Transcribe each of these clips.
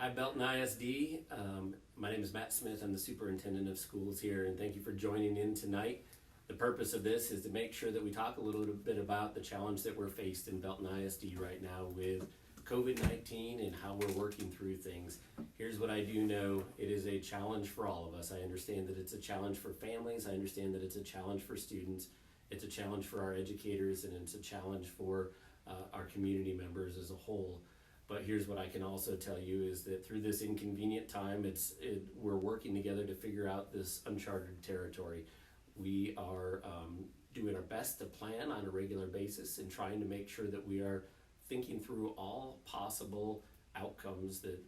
Hi, Belton ISD. My name is Matt Smith. I'm the superintendent of schools here, and thank you for joining in tonight. The purpose of this is to make sure that we talk a little bit about the challenge that we're faced in Belton ISD right now with COVID-19 and how we're working through things. Here's what I do know. It is a challenge for all of us. I understand that it's a challenge for families. I understand that it's a challenge for students. It's a challenge for our educators, and it's a challenge for our community members as a whole. But here's what I can also tell you is that through this inconvenient time, we're working together to figure out this uncharted territory. We are doing our best to plan on a regular basis and trying to make sure that we are thinking through all possible outcomes that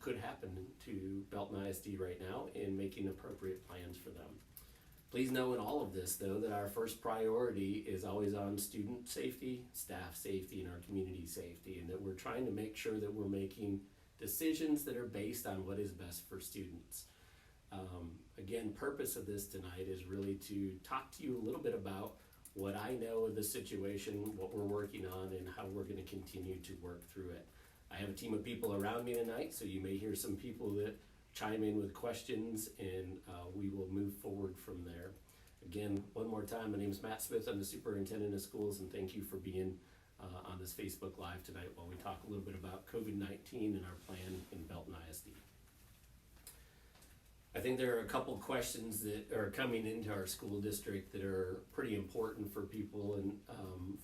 could happen to Belton ISD right now and making appropriate plans for them. Please know in all of this, though, that our first priority is always on student safety, staff safety, and our community safety, and that we're trying to make sure that we're making decisions that are based on what is best for students. Again, purpose of this tonight is really to talk to you a little bit about what I know of the situation, what we're working on, and how we're going to continue to work through it. I have a team of people around me tonight, so you may hear some people that chime in with questions, and we will move forward from there. Again, one more time, my name is Matt Smith. I'm the superintendent of schools, and thank you for being on this Facebook Live tonight while we talk a little bit about COVID-19 and our plan in Belton ISD. I think there are a couple questions that are coming into our school district that are pretty important for people and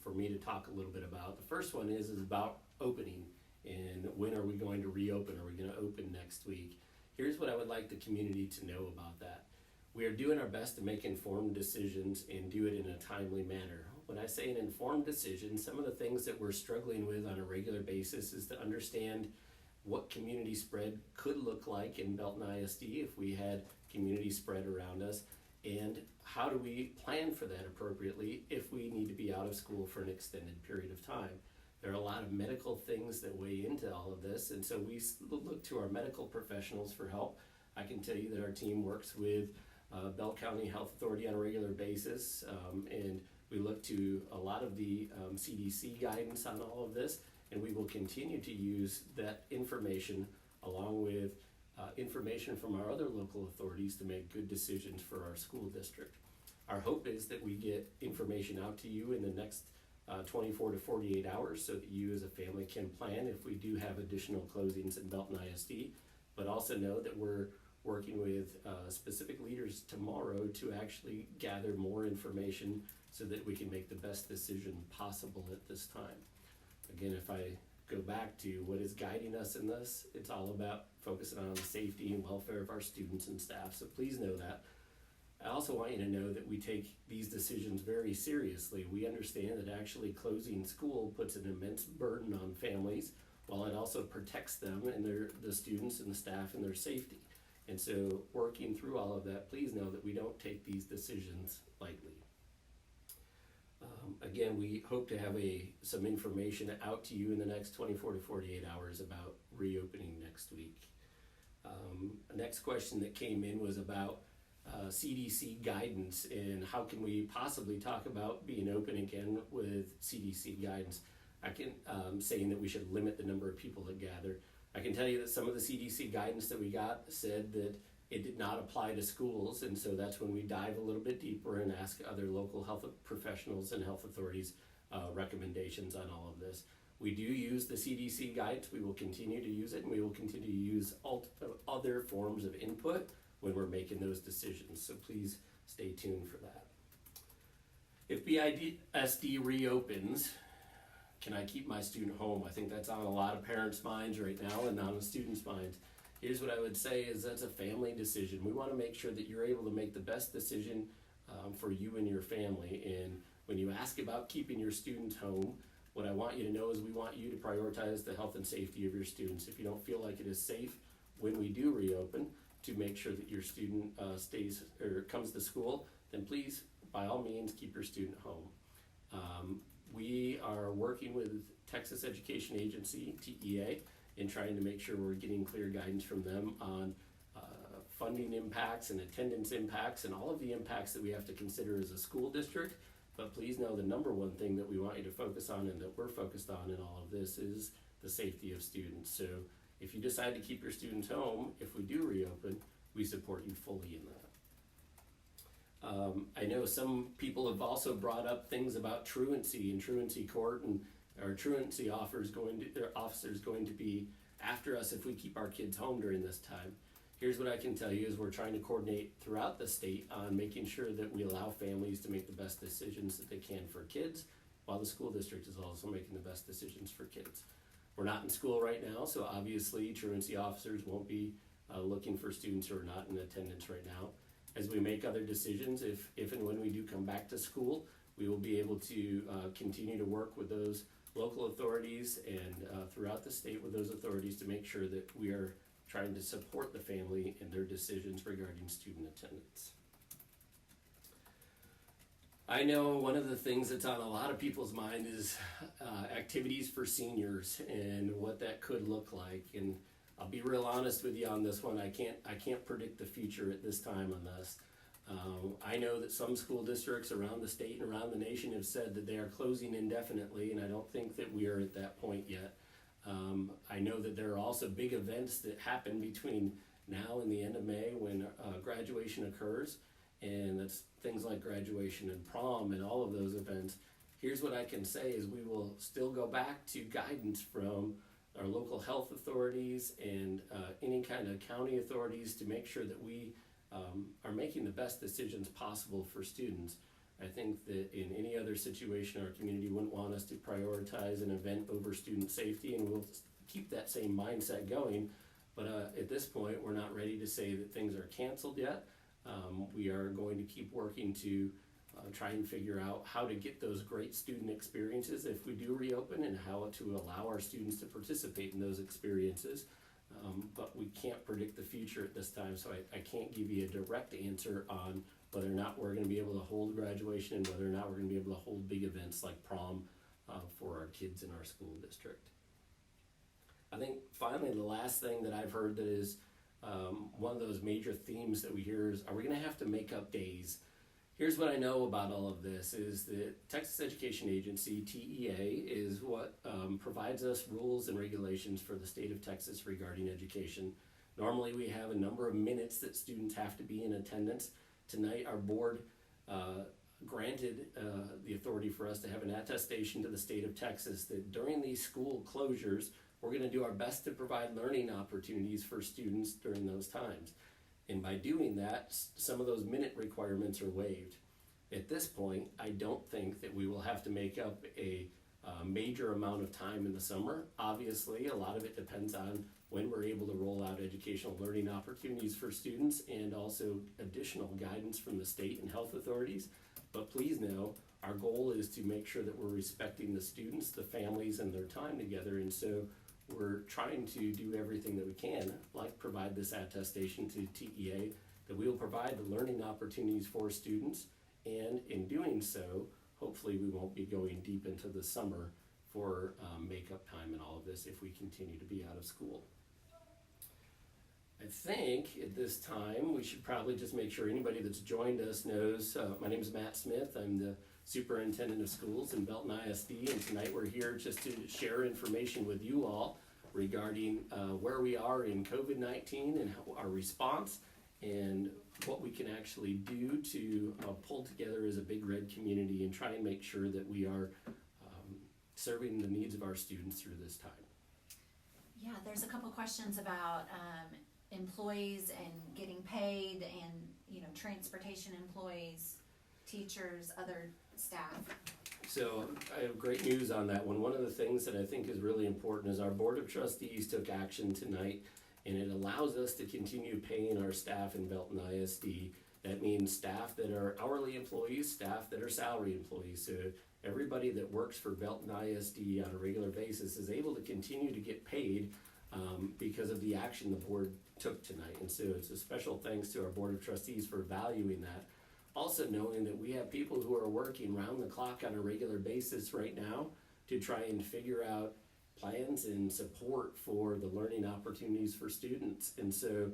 for me to talk a little bit about. The first one is about opening, and when are we going to reopen? Are we going to open next week? Here's what I would like the community to know about that. We are doing our best to make informed decisions and do it in a timely manner. When I say an informed decision, some of the things that we're struggling with on a regular basis is to understand what community spread could look like in Belton ISD if we had community spread around us, and how do we plan for that appropriately if we need to be out of school for an extended period of time. There are a lot of medical things that weigh into all of this, and so we look to our medical professionals for help. I can tell you that our team works with Belton County Health Authority on a regular basis, and we look to a lot of the CDC guidance on all of this, and we will continue to use that information along with information from our other local authorities to make good decisions for our school district. Our hope is that we get information out to you in the next 24 to 48 hours so that you as a family can plan if we do have additional closings in Belton ISD, but also know that we're working with specific leaders tomorrow to actually gather more information so that we can make the best decision possible at this time. Again, if I go back to what is guiding us in this, it's all about focusing on the safety and welfare of our students and staff, so please know that. I also want you to know that we take these decisions very seriously. We understand that actually closing school puts an immense burden on families, while it also protects them and the students and the staff and their safety. And so working through all of that, please know that we don't take these decisions lightly. Again, we hope to have some information out to you in the next 24 to 48 hours about reopening next week. The next question that came in was about CDC guidance and how can we possibly talk about being open again with CDC guidance. I can saying that we should limit the number of people that gather. I can tell you that some of the CDC guidance that we got said that it did not apply to schools, and so that's when we dive a little bit deeper and ask other local health professionals and health authorities recommendations on all of this. We do use the CDC guidance. We will continue to use it, and we will continue to use other forms of input when we're making those decisions, so please stay tuned for that. If BISD reopens, can I keep my student home? I think that's on a lot of parents' minds right now and on the students' minds. Here's what I would say is that's a family decision. We want to make sure that you're able to make the best decision for you and your family, and when you ask about keeping your students home, what I want you to know is we want you to prioritize the health and safety of your students. If you don't feel like it is safe when we do reopen, to make sure that your student stays or comes to school, then please, by all means, keep your student home. We are working with Texas Education Agency, TEA, in trying to make sure we're getting clear guidance from them on funding impacts and attendance impacts and all of the impacts that we have to consider as a school district. But please know the number one thing that we want you to focus on and that we're focused on in all of this is the safety of students. So If you decide to keep your students home, if we do reopen, we support you fully in that. I know some people have also brought up things about truancy and truancy court, and our truancy officers going to be after us if we keep our kids home during this time. Here's what I can tell you is we're trying to coordinate throughout the state on making sure that we allow families to make the best decisions that they can for kids, while the school district is also making the best decisions for kids. We're not in school right now, so obviously truancy officers won't be looking for students who are not in attendance right now. As we make other decisions, if and when we do come back to school, we will be able to continue to work with those local authorities and throughout the state with those authorities to make sure that we are trying to support the family in their decisions regarding student attendance. I know one of the things that's on a lot of people's mind is activities for seniors and what that could look like. And I'll be real honest with you on this one. I can't predict the future at this time on this. I know that some school districts around the state and around the nation have said that they are closing indefinitely, and I don't think that we are at that point yet. I know that there are also big events that happen between now and the end of May when graduation occurs, and that's things like graduation and prom and all of those events. Here's what I can say is we will still go back to guidance from our local health authorities and any kind of county authorities to make sure that we are making the best decisions possible for students. I think that in any other situation, our community wouldn't want us to prioritize an event over student safety, and we'll keep that same mindset going. But at this point, we're not ready to say that things are canceled yet. We are going to keep working to try and figure out how to get those great student experiences if we do reopen, and how to allow our students to participate in those experiences. But we can't predict the future at this time, so I can't give you a direct answer on whether or not we're going to be able to hold graduation and whether or not we're going to be able to hold big events like prom for our kids in our school district. I think finally the last thing that I've heard that is one of those major themes that we hear is, are we going to have to make up days? Here's what I know about all of this is that Texas Education Agency, TEA, is what provides us rules and regulations for the state of Texas regarding education. Normally we have a number of minutes that students have to be in attendance. Tonight our board granted the authority for us to have an attestation to the state of Texas that during these school closures, we're going to do our best to provide learning opportunities for students during those times. And by doing that, some of those minute requirements are waived. At this point, I don't think that we will have to make up a major amount of time in the summer. Obviously, a lot of it depends on when we're able to roll out educational learning opportunities for students and also additional guidance from the state and health authorities. But please know, our goal is to make sure that we're respecting the students, the families, and their time together. And so we're trying to do everything that we can, like provide this attestation to TEA, that we will provide the learning opportunities for students, and in doing so, hopefully we won't be going deep into the summer for makeup time and all of this if we continue to be out of school. I think at this time we should probably just make sure anybody that's joined us knows, my name is Matt Smith. I'm the Superintendent of Schools in Belton ISD, and tonight we're here just to share information with you all regarding where we are in COVID-19 and our response and what we can actually do to pull together as a Big Red community and try and make sure that we are serving the needs of our students through this time. Yeah, there's a couple questions about employees and getting paid and, transportation employees, teachers, other staff. So I have great news on that one. One of the things that I think is really important is our Board of Trustees took action tonight, and it allows us to continue paying our staff in Belton ISD. That means staff that are hourly employees, staff that are salary employees. So everybody that works for Belton ISD on a regular basis is able to continue to get paid because of the action the board took tonight. And so it's a special thanks to our Board of Trustees for valuing that. Also knowing that we have people who are working round the clock on a regular basis right now to try and figure out plans and support for the learning opportunities for students. And so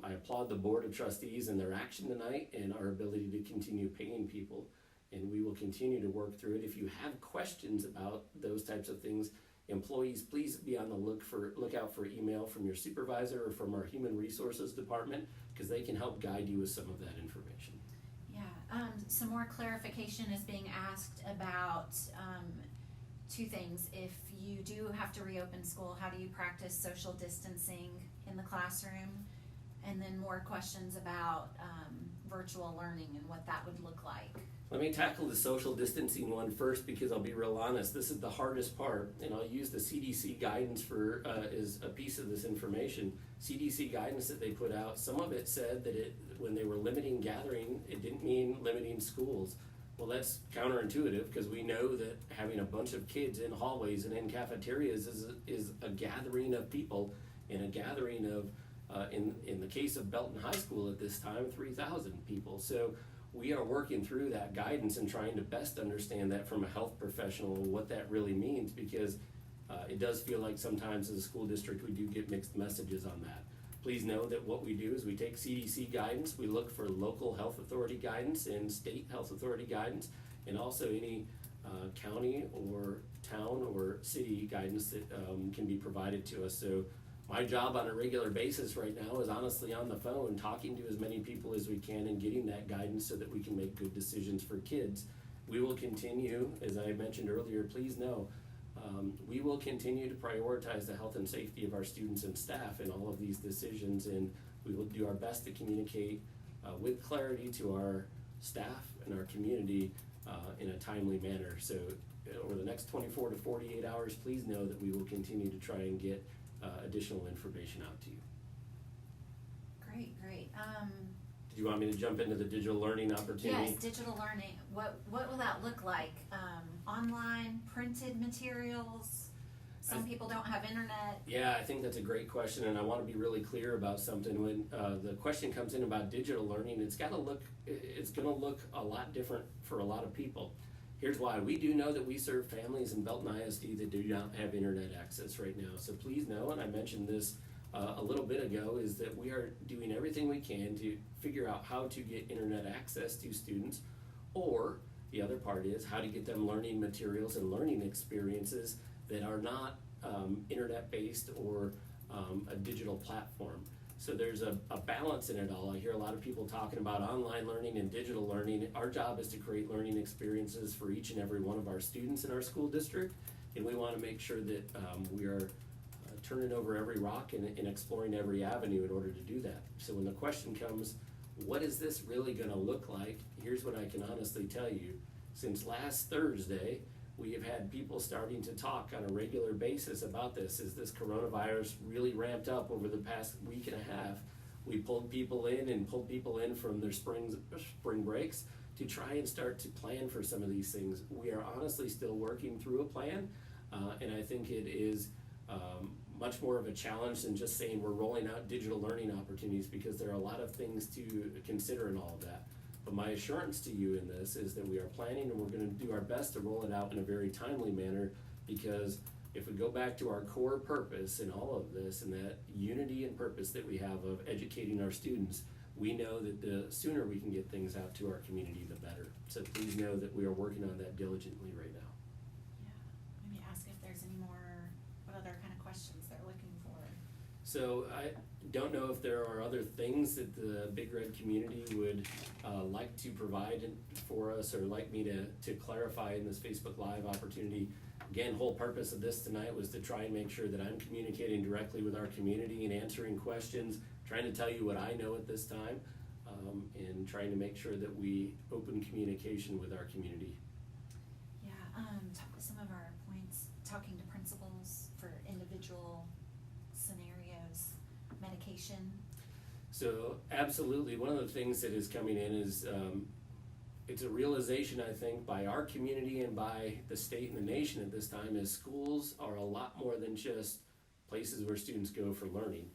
I applaud the Board of Trustees and their action tonight and our ability to continue paying people. And we will continue to work through it. If you have questions about those types of things, employees, please be on the lookout for email from your supervisor or from our human resources department, because they can help guide you with some of that information. Yeah, some more clarification is being asked about two things. If you do have to reopen school, how do you practice social distancing in the classroom? And then more questions about virtual learning and what that would look like. Let me tackle the social distancing one first, because I'll be real honest, this is the hardest part, and I'll use the CDC guidance for as a piece of this information. CDC guidance that they put out, some of it said that when they were limiting gathering, it didn't mean limiting schools. Well, that's counterintuitive, because we know that having a bunch of kids in hallways and in cafeterias is a gathering of people, and a gathering of, in the case of Belton High School at this time, 3,000 people. So we are working through that guidance and trying to best understand that from a health professional, what that really means, because it does feel like sometimes as a school district we do get mixed messages on that. Please know that what we do is we take CDC guidance, we look for local health authority guidance and state health authority guidance, and also any county or town or city guidance that can be provided to us. So my job on a regular basis right now is honestly on the phone, talking to as many people as we can and getting that guidance so that we can make good decisions for kids. We will continue, as I mentioned earlier, please know, we will continue to prioritize the health and safety of our students and staff in all of these decisions, and we will do our best to communicate with clarity to our staff and our community in a timely manner. So over the next 24 to 48 hours, please know that we will continue to try and get additional information out to you. Great. Do you want me to jump into the digital learning opportunity? Yes, digital learning. What will that look like? Online, printed materials? Some people don't have internet. Yeah, I think that's a great question, and I want to be really clear about something. When the question comes in about digital learning, it's going to look a lot different for a lot of people. Here's why. We do know that we serve families in Belton ISD that do not have internet access right now. So please know, and I mentioned this a little bit ago, is that we are doing everything we can to figure out how to get internet access to students, or the other part is how to get them learning materials and learning experiences that are not internet-based or a digital platform. So there's a balance in it all. I hear a lot of people talking about online learning and digital learning. Our job is to create learning experiences for each and every one of our students in our school district, and we want to make sure that we are turning over every rock and exploring every avenue in order to do that. So when the question comes, what is this really going to look like? Here's what I can honestly tell you. Since last Thursday, we have had people starting to talk on a regular basis about this. As this coronavirus really ramped up over the past week and a half, we pulled people in from their spring breaks to try and start to plan for some of these things. We are honestly still working through a plan, and I think it is much more of a challenge than just saying we're rolling out digital learning opportunities, because there are a lot of things to consider in all of that. But my assurance to you in this is that we are planning, and we're going to do our best to roll it out in a very timely manner, because if we go back to our core purpose in all of this, and that unity and purpose that we have of educating our students, we know that the sooner we can get things out to our community, the better. So please know that we are working on that diligently right now. Yeah, maybe ask if there's any more, what other kind of questions they're looking for. So I don't know if there are other things that the Big Red community would like to provide for us, or like me to clarify in this Facebook Live opportunity. Again, whole purpose of this tonight was to try and make sure that I'm communicating directly with our community and answering questions, trying to tell you what I know at this time, and trying to make sure that we open communication with our community. Yeah, some of our points, talking to principals for individual scenarios, medication. So absolutely, one of the things that is coming in is it's a realization, I think, by our community and by the state and the nation at this time, is schools are a lot more than just places where students go for learning.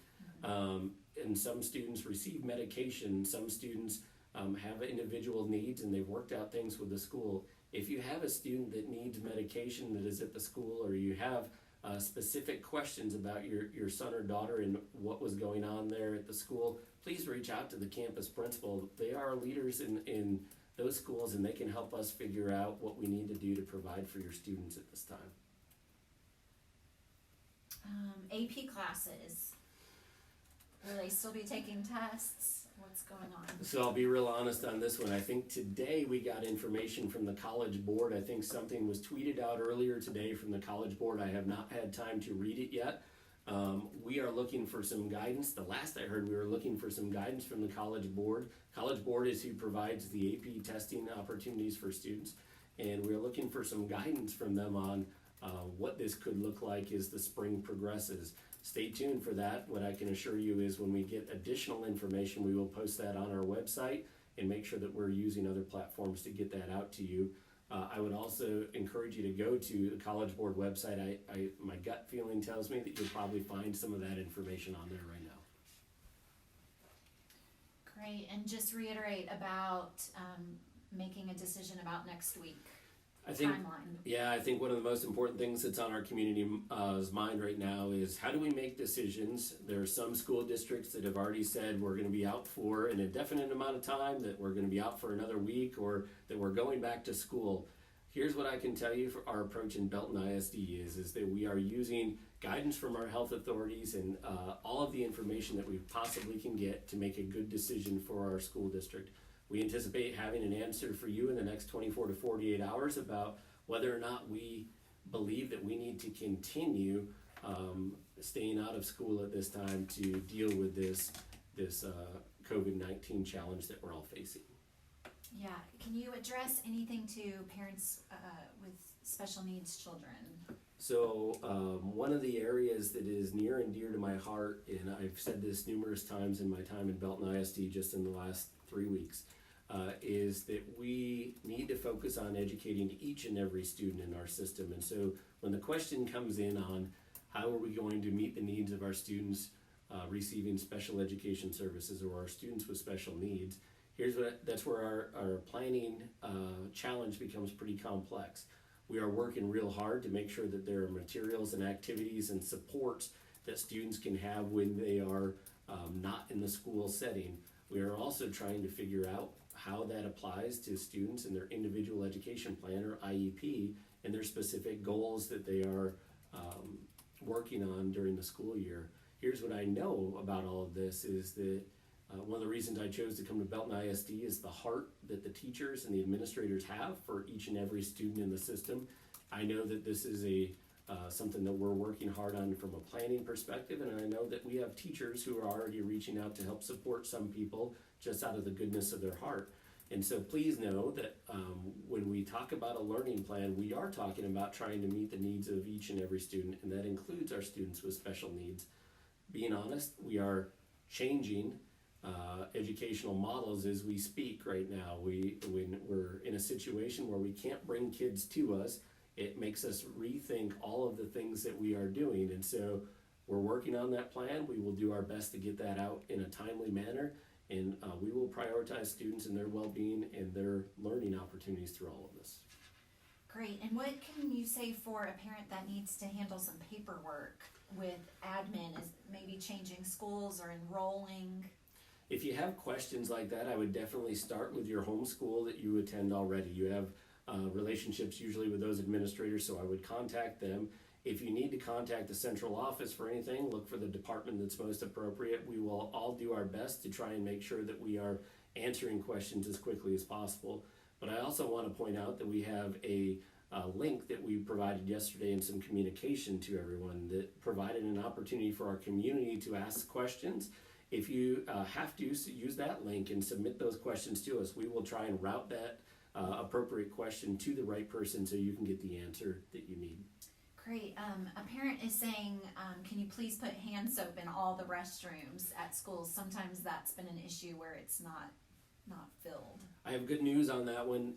Mm-hmm. And some students receive medication, some students have individual needs, and they've worked out things with the school. If you have a student that needs medication that is at the school, or you have specific questions about your son or daughter and what was going on there at the school, please reach out to the campus principal. They are leaders in those schools, and they can help us figure out what we need to do to provide for your students at this time. AP classes, will they still be taking tests? What's going on? So I'll be real honest on this one. I think today we got information from the College Board. I think something was tweeted out earlier today from the College Board. I have not had time to read it yet. We are looking for some guidance. The last I heard, we were looking for some guidance from the College Board. College Board is who provides the AP testing opportunities for students. And we're looking for some guidance from them on what this could look like as the spring progresses. Stay tuned for that. What I can assure you is when we get additional information, we will post that on our website and make sure that we're using other platforms to get that out to you. I would also encourage you to go to the College Board website. My gut feeling tells me that you'll probably find some of that information on there right now. Great, and just reiterate about making a decision about next week. I think, timeline. yeah, I think one of the most important things that's on our community's mind right now is how do we make decisions? There are some school districts that have already said we're going to be out for an indefinite amount of time, that we're going to be out for another week, or that we're going back to school. Here's what I can tell you for our approach in Belton ISD is that we are using guidance from our health authorities and all of the information that we possibly can get to make a good decision for our school district. We anticipate having an answer for you in the next 24 to 48 hours about whether or not we believe that we need to continue staying out of school at this time to deal with this COVID-19 challenge that we're all facing. Yeah, can you address anything to parents with special needs children? So one of the areas that is near and dear to my heart, and I've said this numerous times in my time in Belton ISD just in the last 3 weeks, is that we need to focus on educating each and every student in our system. And so when the question comes in on how are we going to meet the needs of our students receiving special education services or our students with special needs, that's where our planning challenge becomes pretty complex. We are working real hard to make sure that there are materials and activities and supports that students can have when they are not in the school setting. We are also trying to figure out how that applies to students and their individual education plan or IEP and their specific goals that they are working on during the school year. Here's what I know about all of this is that one of the reasons I chose to come to Belton ISD is the heart that the teachers and the administrators have for each and every student in the system. I know that this is something that we're working hard on from a planning perspective, and I know that we have teachers who are already reaching out to help support some people just out of the goodness of their heart. And so please know that when we talk about a learning plan, we are talking about trying to meet the needs of each and every student, and that includes our students with special needs. Being honest, we are changing educational models as we speak right now. When we're in a situation where we can't bring kids to us, it makes us rethink all of the things that we are doing. And so we're working on that plan. We will do our best to get that out in a timely manner, and we will prioritize students and their well-being and their learning opportunities through all of this. Great, and what can you say for a parent that needs to handle some paperwork with admin, is maybe changing schools or enrolling? If you have questions like that, I would definitely start with your home school that you attend already. You have relationships usually with those administrators, so I would contact them. If you need to contact the central office for anything, look for the department that's most appropriate. We will all do our best to try and make sure that we are answering questions as quickly as possible. But I also want to point out that we have a link that we provided yesterday in some communication to everyone that provided an opportunity for our community to ask questions. If you have to use that link and submit those questions to us, we will try and route that appropriate question to the right person so you can get the answer that you need. Great. A parent is saying, can you please put hand soap in all the restrooms at schools? Sometimes that's been an issue where it's not filled. I have good news on that one.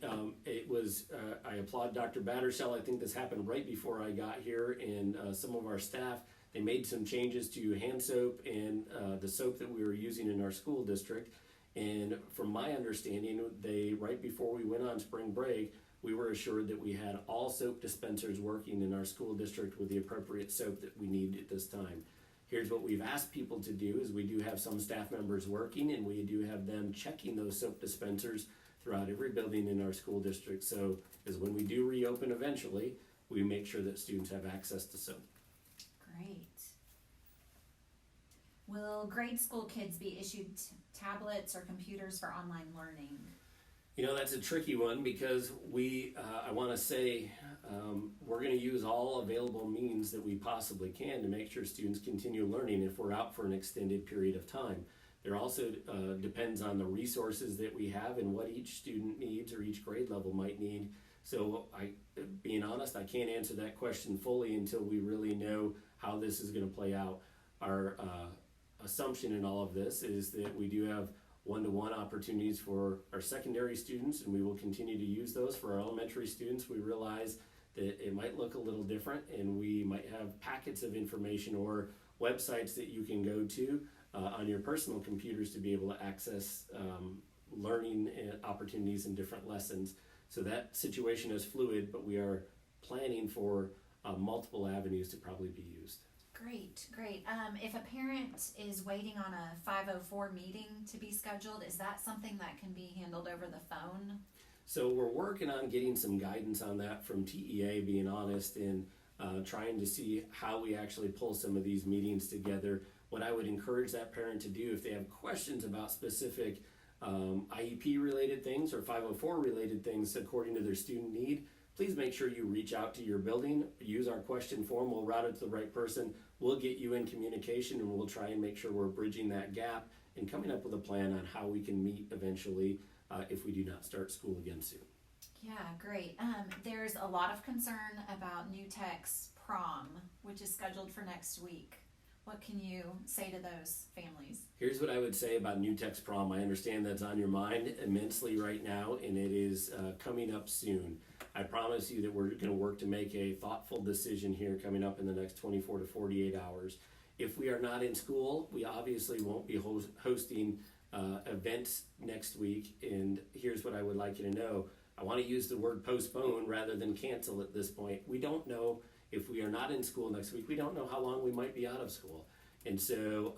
I applaud Dr. Battershell. I think this happened right before I got here, and some of our staff, they made some changes to hand soap and the soap that we were using in our school district. And from my understanding, right before we went on spring break, we were assured that we had all soap dispensers working in our school district with the appropriate soap that we need at this time. Here's what we've asked people to do is we do have some staff members working, and we do have them checking those soap dispensers throughout every building in our school district. So as when we do reopen eventually, we make sure that students have access to soap. Great. Will grade school kids be issued tablets or computers for online learning? That's a tricky one because I want to say, we're going to use all available means that we possibly can to make sure students continue learning if we're out for an extended period of time. There also depends on the resources that we have and what each student needs or each grade level might need. So being honest, I can't answer that question fully until we really know how this is going to play out. Our assumption in all of this is that we do have one-to-one opportunities for our secondary students, and we will continue to use those. For our elementary students, we realize that it might look a little different, and we might have packets of information or websites that you can go to on your personal computers to be able to access learning opportunities and different lessons. So that situation is fluid, but we are planning for multiple avenues to probably be used. Great. If a parent is waiting on a 504 meeting to be scheduled, is that something that can be handled over the phone? So we're working on getting some guidance on that from TEA, being honest, and trying to see how we actually pull some of these meetings together. What I would encourage that parent to do if they have questions about specific IEP related things or 504 related things according to their student need, please make sure you reach out to your building, use our question form, we'll route it to the right person, we'll get you in communication, and we'll try and make sure we're bridging that gap and coming up with a plan on how we can meet eventually if we do not start school again soon. Yeah, great. There's a lot of concern about New Tech's prom, which is scheduled for next week. What can you say to those families? Here's what I would say about New Tech's prom. I understand that's on your mind immensely right now, and it is coming up soon. I promise you that we're going to work to make a thoughtful decision here coming up in the next 24 to 48 hours. If we are not in school, we obviously won't be hosting events next week, and here's what I would like you to know. I want to use the word postpone rather than cancel at this point. We don't know if we are not in school next week. We don't know how long we might be out of school. And so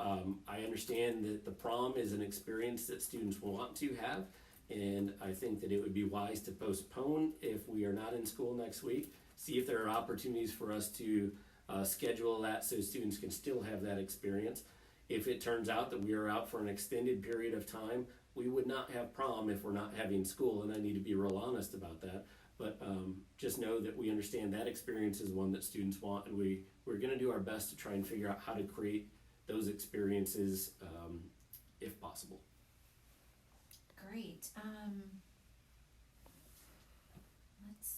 I understand that the prom is an experience that students want to have, and I think that it would be wise to postpone if we are not in school next week, see if there are opportunities for us to schedule that so students can still have that experience. If it turns out that we are out for an extended period of time, we would not have prom if we're not having school, and I need to be real honest about that. But just know that we understand that experience is one that students want, and we're going to do our best to try and figure out how to create those experiences if possible. Great. Let's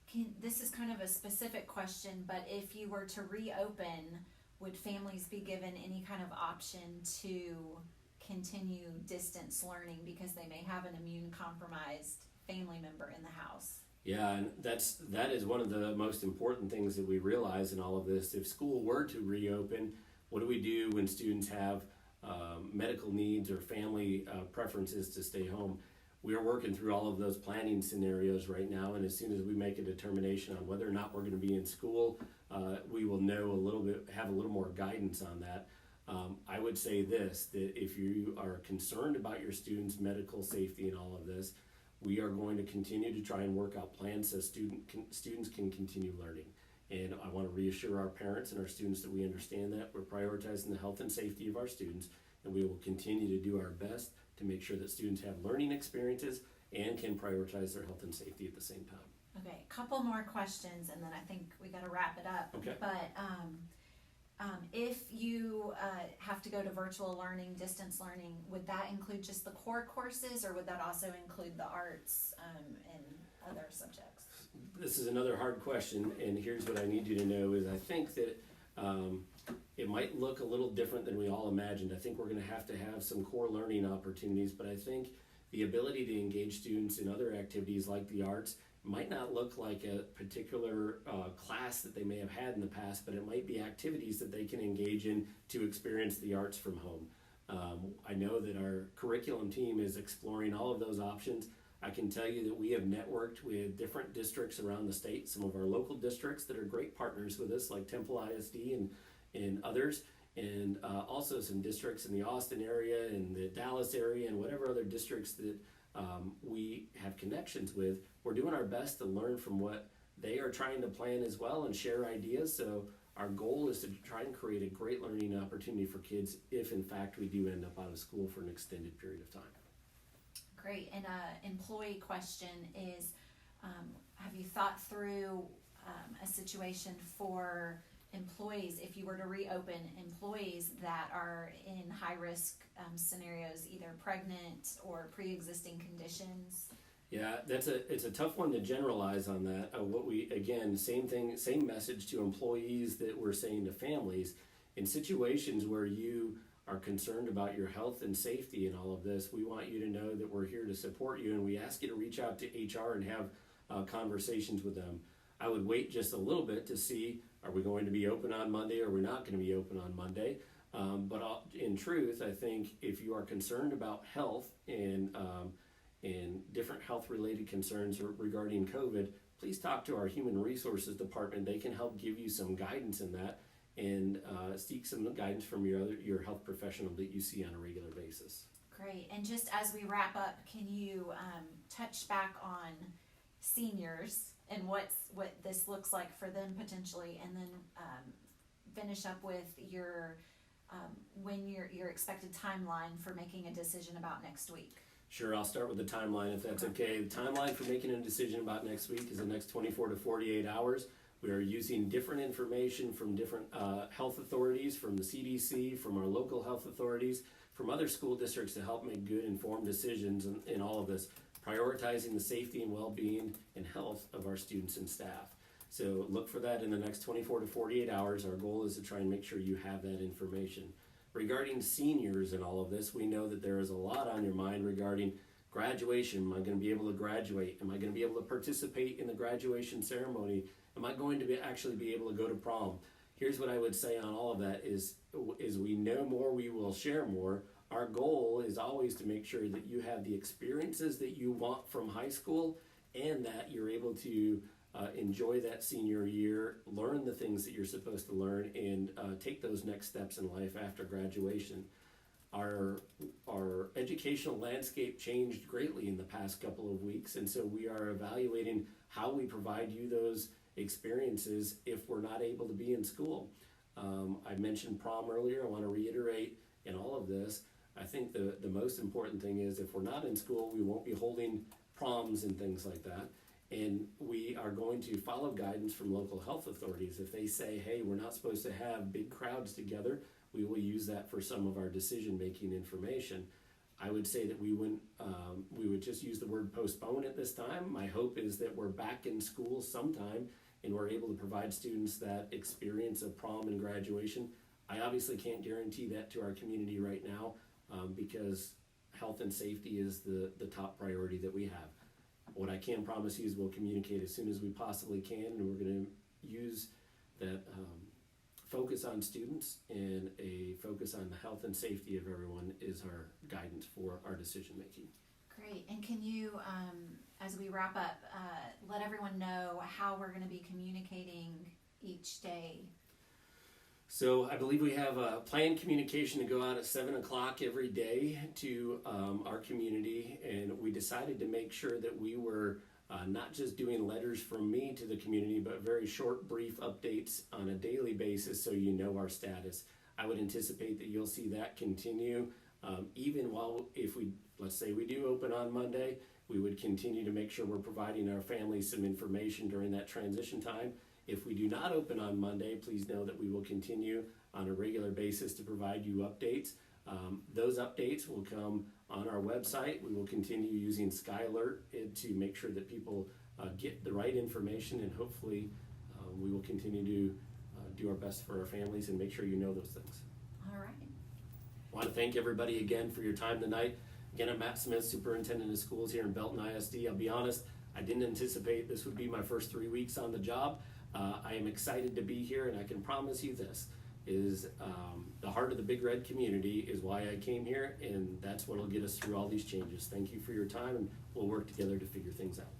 see. This is kind of a specific question, but if you were to reopen, would families be given any kind of option to continue distance learning because they may have an immune compromised family member in the house? Yeah, and that is one of the most important things that we realize in all of this. If school were to reopen, what do we do when students have medical needs or family preferences to stay home? We are working through all of those planning scenarios right now, and as soon as we make a determination on whether or not we're going to be in school, we will know have a little more guidance on that. I would say this, that if you are concerned about your students' medical safety and all of this, we are going to continue to try and work out plans so students can continue learning. And I want to reassure our parents and our students that we understand that. We're prioritizing the health and safety of our students, and we will continue to do our best to make sure that students have learning experiences and can prioritize their health and safety at the same time. Okay, a couple more questions, and then I think we got to wrap it up. Okay. But if you have to go to virtual learning, distance learning, would that include just the core courses, or would that also include the arts and other subjects? This is another hard question, and here's what I need you to know is I think that it might look a little different than we all imagined. I think we're going to have some core learning opportunities, but I think the ability to engage students in other activities like the arts might not look like a particular class that they may have had in the past, but it might be activities that they can engage in to experience the arts from home. I know that our curriculum team is exploring all of those options. I can tell you that we have networked with different districts around the state, some of our local districts that are great partners with us, like Temple ISD and others, and also some districts in the Austin area and the Dallas area and whatever other districts that we have connections with. We're doing our best to learn from what they are trying to plan as well and share ideas. So Our goal is to try and create a great learning opportunity for kids if in fact we do end up out of school for an extended period of time. Great. And employee question is, have you thought through a situation for employees, if you were to reopen, employees that are in high-risk scenarios, either pregnant or pre-existing conditions? Yeah, it's a tough one to generalize on that. Same thing, same message to employees that we're saying to families. In situations where you are concerned about your health and safety and all of this, we want you to know that we're here to support you, and we ask you to reach out to HR and have conversations with them. I would wait just a little bit to see, are we going to be open on Monday or we're not going to be open on Monday? In truth, I think if you are concerned about health and different health-related concerns regarding COVID, please talk to our Human Resources Department. They can help give you some guidance in that, and seek some guidance from your health professional that you see on a regular basis. Great. And just as we wrap up, can you touch back on seniors and what this looks like for them potentially, and then finish up with your expected timeline for making a decision about next week? Sure, I'll start with the timeline if that's okay. The timeline for making a decision about next week is the next 24 to 48 hours. We are using different information from different health authorities, from the CDC, from our local health authorities, from other school districts to help make good informed decisions in all of this, prioritizing the safety and well-being and health of our students and staff. So look for that in the next 24 to 48 hours. Our goal is to try and make sure you have that information. Regarding seniors and all of this, we know that there is a lot on your mind regarding graduation. Am I going to be able to graduate? Am I going to be able to participate in the graduation ceremony? Am I going to actually be able to go to prom? Here's what I would say on all of that is we know more, we will share more. Our goal is always to make sure that you have the experiences that you want from high school, and that you're able to enjoy that senior year, learn the things that you're supposed to learn, and take those next steps in life after graduation. Our educational landscape changed greatly in the past couple of weeks, and so we are evaluating how we provide you those experiences if we're not able to be in school. I mentioned prom earlier. I want to reiterate in all of this, I think the most important thing is if we're not in school, we won't be holding proms and things like that. And we are going to follow guidance from local health authorities. If they say, hey, we're not supposed to have big crowds together, we will use that for some of our decision-making information. I would say that we would just use the word postpone at this time. My hope is that we're back in school sometime and we're able to provide students that experience of prom and graduation. I obviously can't guarantee that to our community right now because health and safety is the top priority that we have. What I can promise you is we'll communicate as soon as we possibly can, and we're going to use that focus on students and a focus on the health and safety of everyone is our guidance for our decision making. Great. And can you, as we wrap up, let everyone know how we're going to be communicating each day? So I believe we have a planned communication to go out at 7 o'clock every day to our community, and we decided to make sure that we were not just doing letters from me to the community, but very short, brief updates on a daily basis so you know our status. I would anticipate that you'll see that continue even while, let's say we do open on Monday, we would continue to make sure we're providing our families some information during that transition time. If we do not open on Monday, please know that we will continue on a regular basis to provide you updates. Those updates will come on our website. We will continue using SkyAlert to make sure that people get the right information, and hopefully we will continue to do our best for our families and make sure you know those things. All right. I want to thank everybody again for your time tonight. Again, I'm Matt Smith, Superintendent of Schools here in Belton ISD. I'll be honest, I didn't anticipate this would be my first 3 weeks on the job. I am excited to be here, and I can promise you this is the heart of the Big Red community is why I came here, and that's what will get us through all these changes. Thank you for your time, and we'll work together to figure things out.